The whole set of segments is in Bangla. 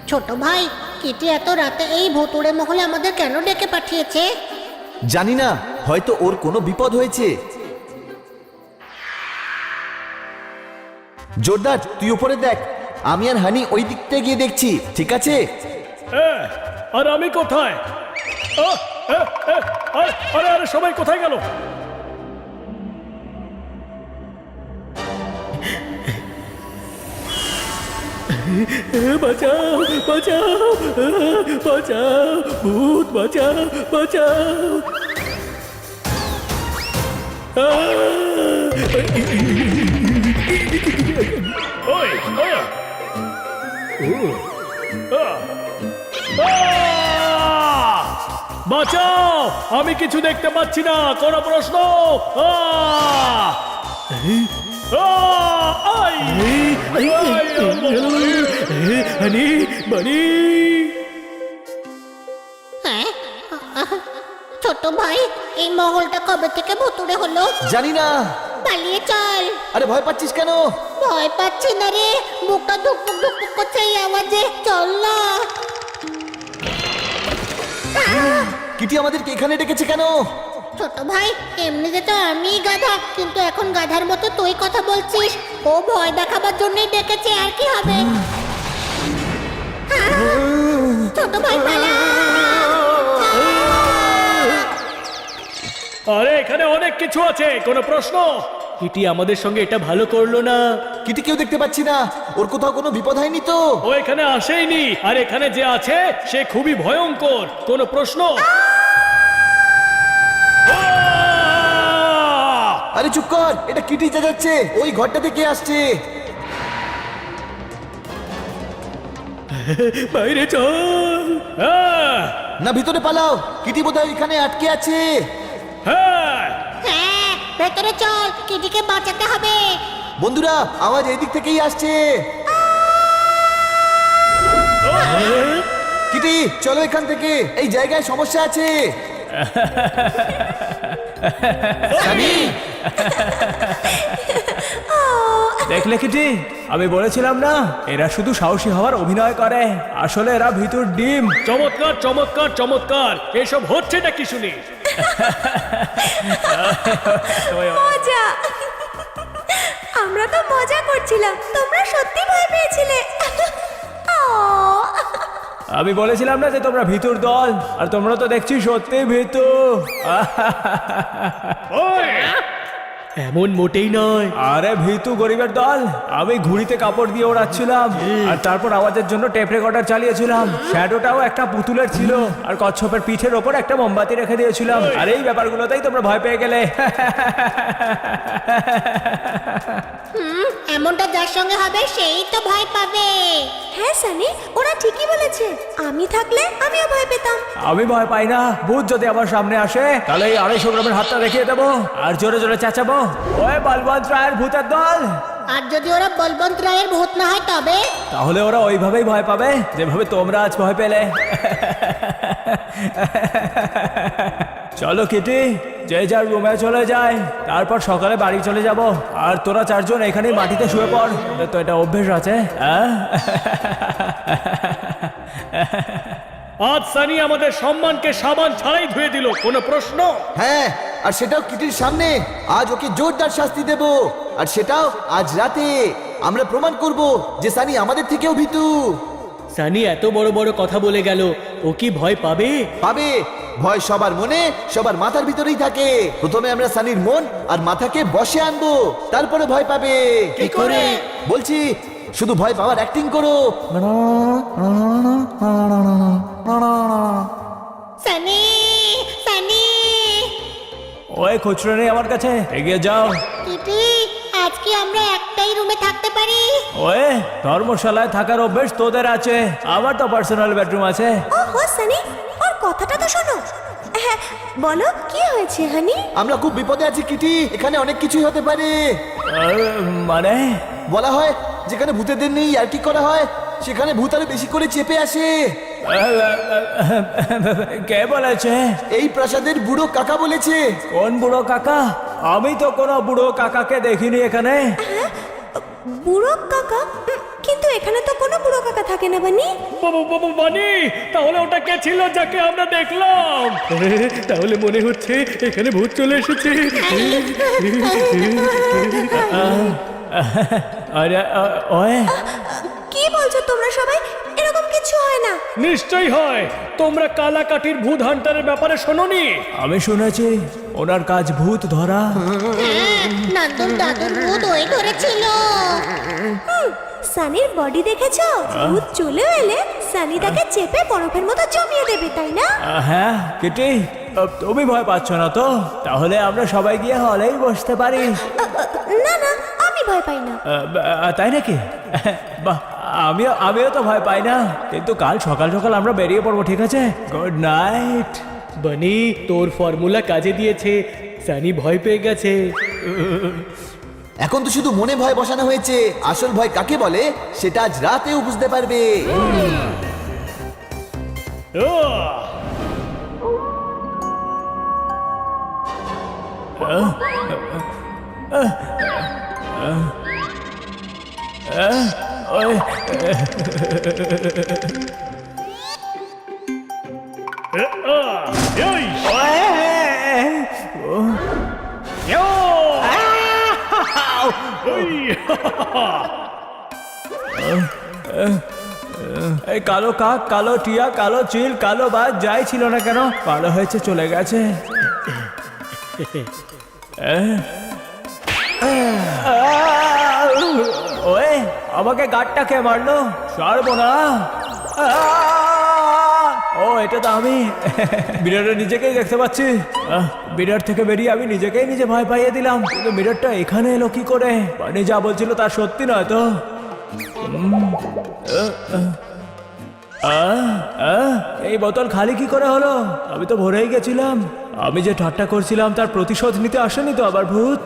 ছোট ভাই, কিটি এত রাতে এই ভুতুড়ে মহলে আমাদের কেন ডেকে পাঠিয়েছে? জানি না, হয়তো ওর কোনো বিপদ হয়েছে। জোরদার, তুই উপরে দেখ, আমি আর হানি ওই দিকটা গিয়ে দেখছি, ঠিক আছে? আর আমি কোথায়? আরে আরে সবাই কোথায় গেল? বাঁচাও বাঁচাও বাঁচাও, ভূত বাঁচাও বাঁচাও। ওই বাঁচাও, আমি কিছু দেখতে পাচ্ছি না, কোনো প্রশ্ন? হ্যাঁ, ছোট ভাই, এই মহলটা কবে থেকে ভুতুড়ে হলো? জানি না। পালিয়ে চল। আরে ভয় পাচ্ছিস কেন? ভয় পাচ্ছি না রে, বুকটা ধুকপুক ধুকপুক করছে এই আওয়াজে। চল না। কিটি আমাদেরকে এখানে ডেকেছে কেন? ছোট ভাই, এমনিতে তো আমি গাধা, কিন্তু এখন গাধার মতো তুই কথা বলছিস। ও ভয় দেখাবার জন্যই ডেকেছে, আর কি হবে? ছোট ভাই পালা। আরে এখানে অনেক কিছু আছে, কোনো প্রশ্ন? কিটি আমাদের সঙ্গে এটা ভালো করলো না। কিটি কেউ দেখতে পাচ্ছি না, ওর কোথাও কোনো বিপদ হয়নি তো? ও এখানে আসেইনি, আর এখানে যে আছে সে খুবই ভয়ঙ্কর, কোনো প্রশ্ন? আরে চুপ কর, এটা কিটি যাচ্ছে, ওই ঘরটা থেকে আসছে। বাইরে চল। না, ভিতরে পালাও, কিটি বোধহয় এখানে আটকে আছে। হ্যাঁ, হ্যাঁ, ভেতরে চল, কিটিকে বাঁচাতে হবে। বন্ধুরা, আওয়াজ এই দিক থেকেই আসছে। কিটি, চলো এখান থেকে, এই জায়গায় সমস্যা আছে। সানি, দেখলে কিটি, আমি বলেছিলাম না, এরা শুধু সাহসী হওয়ার অভিনয় করে, আসলে এরা ভিতর ডিম। চমৎকার চমৎকার চমৎকার, এসব হচ্ছেটা কি শুনি? মজা। আমরা তো মজা করছিলাম, তোমরা সত্যি ভয় পেয়েছিলে। আমি বলেছিলাম না যে তোমরা ভিতর দল, আর তোমরা তো দেখছি সত্যি ভিতর। ওই, এমন মোটেই নয়। আরে ভিতু গরিবের দল, আমি ঘুড়িতে কাপড় দিয়ে ওড়াচ্ছিলাম, আর তারপর আওয়াজের জন্য টেপ রেকর্ডার চালিয়েছিলাম। শ্যাডোটাও একটা পুতুলের ছিল, আর কচ্ছপের পিঠের ওপর একটা মোমবাতি রেখে দিয়েছিলাম। আর এই ব্যাপারগুলোতেই তোমরা ভয় পেয়ে গেলে। এমনটা যার সঙ্গে হবে সেই তো ভয় পাবে। হ্যাঁ সানি, ওরা ঠিকই বলেছে, আমি থাকলে আমিও ভয় পেতাম। আমি ভয় পাই না, ভূত যদি আমার সামনে আসে তাহলে এই 250 গ্রামের হাতটা দেখিয়ে দেবো, আর জোরে জোরে চেঁচাবো, ওই বলবন্ত রায়ের ভূতের দল। আর যদি ওরা বলবন্ত রায়ের ভূত না হয় তবে? তাহলে ওরা ওইভাবেই ভয় পাবে যেভাবে তোমরা আজ ভয় পেলে। চলো কিটি, যে যার রুমে চলে যায়, তারপর সকালে বাড়ি চলে যাব, আর তোরা 4 জন এখানেই মাটিতে শুয়ে পড়। তো এটা অভ্যেস আছে। আজ সানি আমাদের সম্মানকে সাবান ছাড়াই ধুয়ে দিল, কোনো প্রশ্ন? হ্যাঁ, আর সেটাও কিটির সামনে। আজ ওকে জোরদার শাস্তি দেব, আর সেটাও আজ রাতে। আমরা প্রমাণ করব যে সানি আমাদের থেকেও ভীতু। সানি এত বড় বড় কথা বলে গেল, ও কি ভয় পাবে? পাবে। ভয় সবার মনে, সবার মাথার ভিতরেই থাকে। প্রথমে আমরা সানির মন আর মাথাকে বশে আনবো, তারপরে ভয় পাবে। কি করে? বলছি, শুধু ভয় পাওয়ার অ্যাক্টিং করো। সানি, সানি। ওই খুচরো নেই আমার কাছে, এগিয়ে যাও। কিটি, আজকে আমরা একটাই রুমে থাকতে পারি? ওই ধর্মশালায় থাকার অভ্যেস তোদের আছে, আমার তো পার্সোনাল বেডরুম আছে। ও হো সানি, ওর কথাটা তো শোনো। হ্যাঁ, বলো কি হয়েছে হানি? আমরা খুব বিপদে আছি কিটি, এখানে অনেক কিছুই হতে পারে। মানে বলা হয় যেখানে ভূতেদের নেই আর কি করা হয়, সেখানে ভূত আরো বেশি করে চেপে আসে। কে বলেছে? এই প্রাসাদের বুড়ো কাকা বলেছে। কোন বুড়ো কাকা? আমি তো কোনো বুড়ো কাকাকে দেখিনি এখানে। বুড়ো কাকা? কিন্তু এখানে তো কোনো বুড়ো কাকা থাকে না বানি। বাবু বানি, তাহলে ওটা কে ছিল যাকে আমরা দেখলাম? তাহলে মনে হচ্ছে এখানে ভূত চলে এসেছে। আরে ওয়ে কি বলছো তোমরা সবাই? এরকম কিছু হয় না। নিশ্চয়ই হয়। তোমরা কালাকাঠির ভূত হান্টারের ব্যাপারে শোনোনি? আমি শুনেছি ওনার কাজ ভূত ধরা। নন্দন দাদুর ভূত ওই ধরেছিল। সানির বডি দেখেছো? ভূত চলে এলে সানি তাকে চেপে বরফের মতো জমিয়ে দেবে, তাই না? হ্যাঁ কিটি, তুমি ভয় পাচ্ছ না তো? তাহলে আমরা সবাই গিয়ে হলেই বসতে পারি। না না, আমি ভয় পাই না। তাই নাকি? বাহ, আমিও তো ভয় পাই না, কিন্তু কাল সকাল সকাল আমরা বেরিয়ে পড়বো, ঠিক আছে? Good night. বানি, তোর ফর্মুলা কাজে দিয়েছে। সানি ভয় পেয়ে গেছে। এখন তো শুধু মনে ভয় বসানো হয়েছে, আসল ভয় কাকে বলে সেটা আজ রাতেও বুঝতে পারবে। এই কালো কাক, কালো টিয়া, কালো চিল, কালো বাজ যাই ছিল না কেন, ভালো হয়েছে চলে গেছে। ওয়ে, আমাকে গাঁটটা কে মারলো? ছাড়বো না। ও, এটা তো আমি। মিররে নিজেকেই দেখতে পাচ্ছি। মিরর থেকে বেরিয়ে আমি নিজেকেই নিজে ভয় পাইয়ে দিলাম, কিন্তু মিররটা এখানে এলো কি করে? মানে যা বলছিল তার সত্যি নয় তো? এই বোতল খালি কি করে হলো? আমি তো ভরেই গেছিলাম। আমি যে ঠাট্টা করছিলাম তার প্রতিশোধ নিতে আসেনি তো আবার ভূত?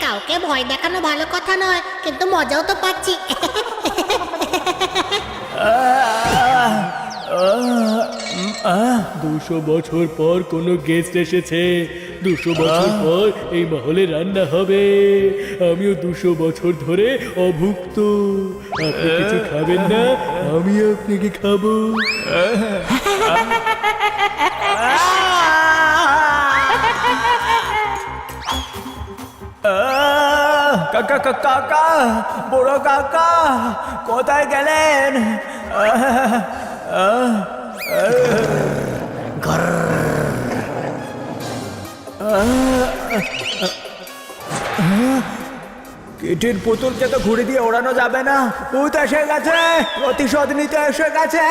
কাউকে ভয় দেখানো ভালো কথা নয়, কিন্তু মজাও তো পাচ্ছি। 200 বছর পর কোনো গেস্ট এসেছে। 200 বছর পর এই মহলে রান্না হবে। আমিও 200 বছর ধরে অভুক্ত। আপনি কিছু খাবেন না? আমি আপনাকে খাবো। কাকা কাকা, বড় কাকা কোথায় গেলেন? কিটির পুতুলকে তো ঘুরে দিয়ে ওড়ানো যাবে না। ভূত এসে গেছে, প্রতিশোধ নিতে এসে গেছে।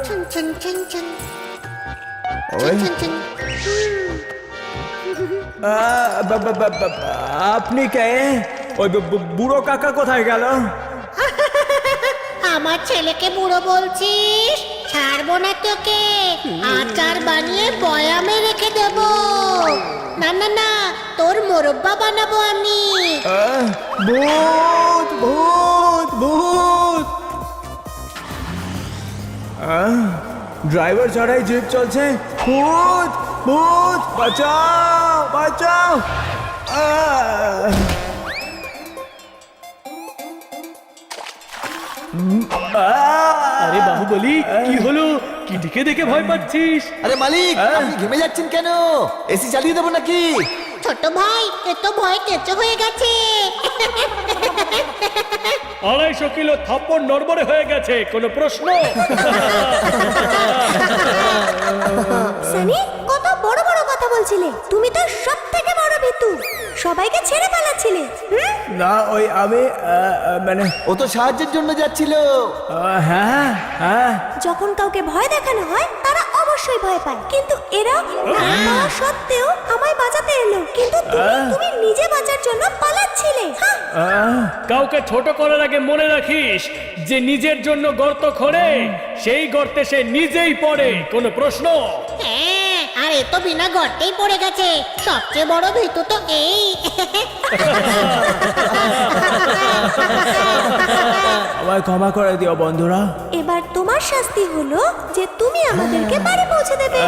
ছুন ছুন ছুন ছুন ওই, ছুন ছুন। আপনি কে? ওই বুড়ো কাকা কোথায় গেল? আমার ছেলেকে বুড়ো বলছিস? ছাড়বো না তোকে। আচার বানিয়ে বয়ামে রেখে দেব। না না না, তোর মোরব্বা বানাবো আমি। ভূত ভূত ভূত! ড্রাইভার ছাড়াই জিপ চলছে। ভূত ভূত, বাঁচাও বাঁচাও! আরে বাহুবলি, কি হলো? কিটিকে দেখে ভয় পাচ্ছিস? আরে মালিক, আপনি ঘেমে যাচ্ছেন কেন? এসি চালিয়ে দেবো নাকি? ছোট ভাই, এ তো ভয় কেঁচো হয়ে গেছে। 250 কিলো থাপ্পড় নড়বড়ে হয়ে গেছে। কোনো প্রশ্ন? সানি, কত বড় বড় কথা বলছিলে। তুমি তো সব থেকে বড় ভীতু। সবাইকে ছেড়ে পালাচ্ছিলে। না, ওই আমি মানে ও তো সাহায্যের জন্য যাচ্ছিল। হ্যাঁ হ্যাঁ। যখন কাউকে ভয় দেখানো হয় তারা অবশ্যই অবশ্যই ভয় পায়, কিন্তু এরা ভয় পাওয়া সত্ত্বেও আমায় বাঁচাতে এলো, কিন্তু তুমি নিজে বাঁচার জন্য পালাচ্ছিলে। হাহ! কাউকে ছোট করার আগে মনে রাখিস যে নিজের জন্য গর্ত খোঁড়ে সেই গর্তে সে নিজেই পড়ে। কোনো প্রশ্ন? হ্যাঁ, আর এ তো বিনা গর্তেই পড়ে গেছে। সবচেয়ে বড় ভীতু তো এই। আমায় ক্ষমা করে দিও বন্ধুরা। এবার তোমার শাস্তি হলো যে তুমি আমাদেরকে বাড়ি পৌঁছে দেবে।